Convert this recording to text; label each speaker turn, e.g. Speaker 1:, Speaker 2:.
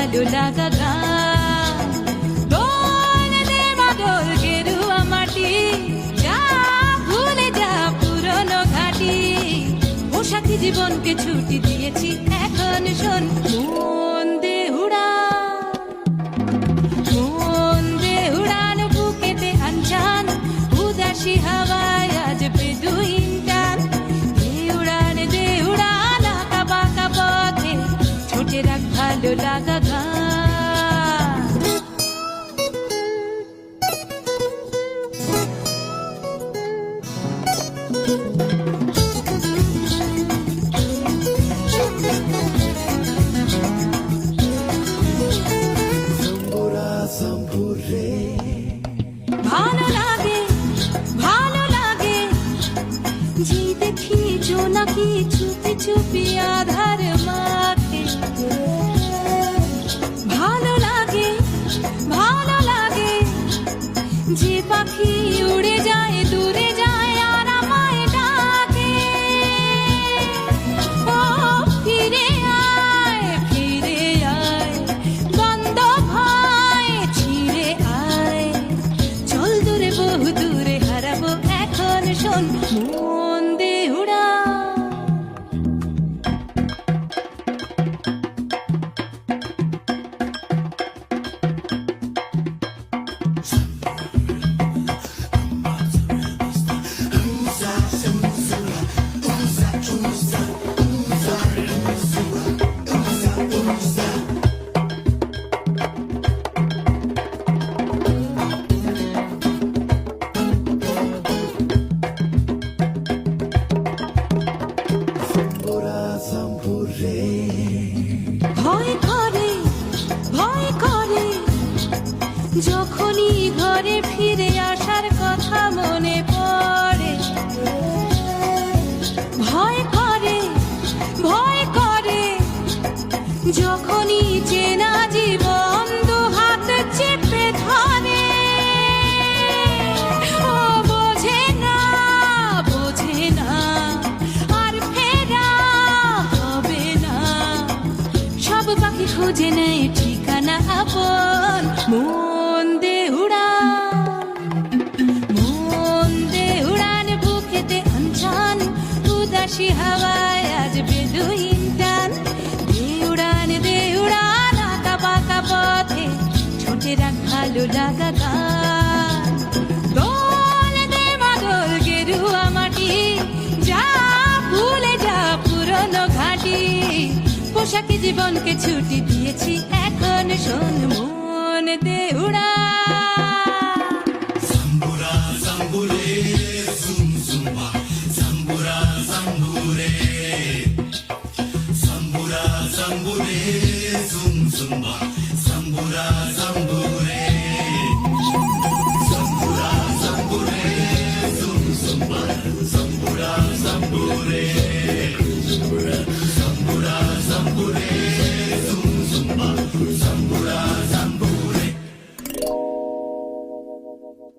Speaker 1: ভালো লাগা গান দোল দে মাদল গেরুয়া মাটি যা ভুলে যা পুরনো ঘাটি পোশাকি জীবনকে ছুটি দিয়েছি এখন শোন মন দে উড়ান বুকেতে আনজান উদাসী হাওয়ায় আজ বেদুইন টান দে উড়ান আঁকা বাঁকা পথে ছোটে রাখ ভালো লাগা গান ভালো লাগে যে দেখি জোনাকি চুপি চুপি আধার মাঠে ভালো লাগে যে পাখি উড়ে যায় দূরে যায় আর আমায় ডাকে ও ফিরে আয় বন্ধ ভয় ছিড়ে আয় চল দূরে বহু দূরে হারাবো এখন শোন মন দে উড়া ভয় করে যখনই ঘরে ফিরে আসার কথা মনে পড়ে ভয় করে যখনই চেনা জীবন দু হাত চেপে ধরে ও বোঝে না আর ফেরা হবে না সব পাখি খুঁজে নেয় ঠিকানা আপন মন দে উড়ান বুকেতে আনছান উদাসী হাওয়ায় আজ বেদুইন টান দে উড়ান আঁকা বাঁকা পথে ছোটে রাখ ভালো লাগা গান দোল দে মাদল গেরুয়া মাটি যা ভুলে যা পুরনো ঘাটি পোশাকি জীবনকে ছুটি দিয়েছি এখন শোন মন দে উড়া
Speaker 2: Zambura,